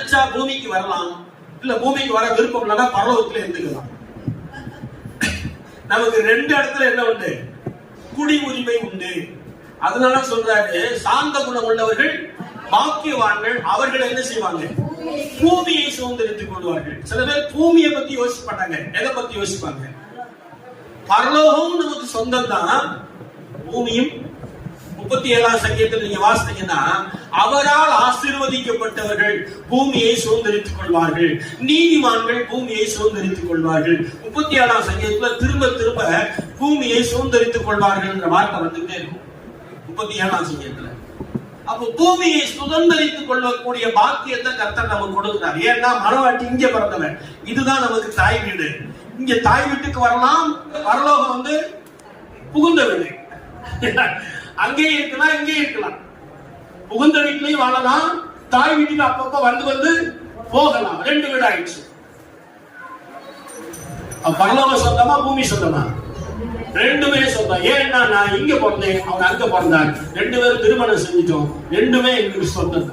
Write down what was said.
நினைச்சா பூமிக்கு வரலாம், இல்ல பூமிக்கு வர விருப்பம் இல்லைன்னா பரலோகத்துல இருந்துக்கலாம். நமக்கு ரெண்டு இடத்துல என்ன உண்டு? குடி உரிமை உண்டு. அதனால சொல்றாரு, சாந்த குணம் உள்ளவர்கள் பாக்கியவான்கள், அவர்கள் என்ன செய்வாங்க? பூமியை சுதந்திரித்துக் கொள்வார்கள். சில பேர் பூமியை பத்தி யோசிக்க மாட்டாங்க. எதை பத்தி யோசிப்பாங்க? பரலோகம் நமக்கு சொந்தம் தான், பூமியும். 37ஆம் சங்கீதத்தில் நீங்க வாசித்தீங்கன்னா, அவரால் ஆசீர்வதிக்கப்பட்டவர்கள் பூமியை சுதந்திரித்துக் கொள்வார்கள், நீதிமான்கள் பூமியை சுதந்திரித்துக் கொள்வார்கள். 37ஆம் சங்கீதத்துல திரும்ப திரும்ப பூமியை சுதந்திரித்துக் கொள்வார்கள் என்ற வார்த்தை வந்துட்டே இருக்கும் 37ஆம் சங்கீதத்துல. அப்போ பூமியை சுதந்திரித்துக் கொள்ளக்கூடிய பாக்கியத்தை கர்த்தர் நமக்கு கொடுக்கிறார். ஏன்னா மனவாட்டி இங்க பிறந்தவன், இதுதான் நமக்கு தாய் வீடு. இங்க தாய் வீட்டுக்கு வரலாம், பரலோகம் வந்து புகுந்த வீடு. அங்கே இருக்கலாம், இங்கே இருக்கலாம். புகுந்த வீட்லயும் வாழலாம், தாய் வீட்டுக்கு அப்பப்ப வந்து வந்து போகலாம். ரெண்டு வீடு ஆயிடுச்சு. பரலோக சொந்தமா பூமி சொந்தமா? ரெண்டுமே சொந்தம். ஏன்னா நான் இங்க பிறந்தேன், அவன் அங்க பிறந்தார், ரெண்டு பேரும் திருமணம் செஞ்சிட்டோம், ரெண்டுமே எங்களுக்கு சொந்தம்.